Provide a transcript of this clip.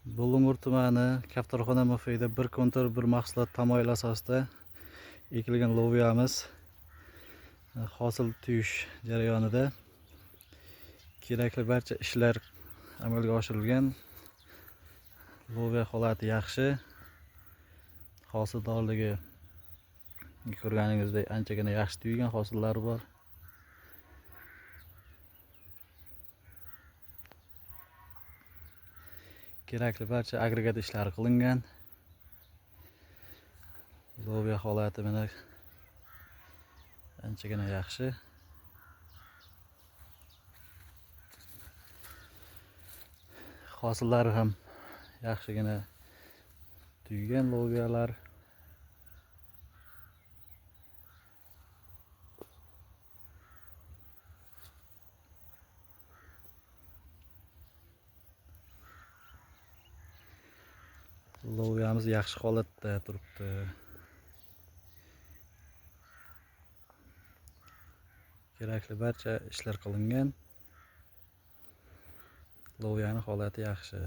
Bulung'ur tumani Kaftarxona muhitida bir kontur bir mahsulot tamoyil asosida ekilgan loviyamiz hosil tuyish jarayonida kerakli barcha ishlar amalga oshirilgan. Loviya holati yaxshi, hosildorligi ko'rganingizdek anchagina yaxshi tuygan hosillari bor. Kerakli barcha agregat ishlari qilingan. Loviya holati mana anchagina yaxshi. Hosillari ham yaxshigina tuygan loviyalar. Loviyamiz yaxshi holatda turibdi. Kerakli barcha ishlar qilingan. Loviyaning holati yaxshi.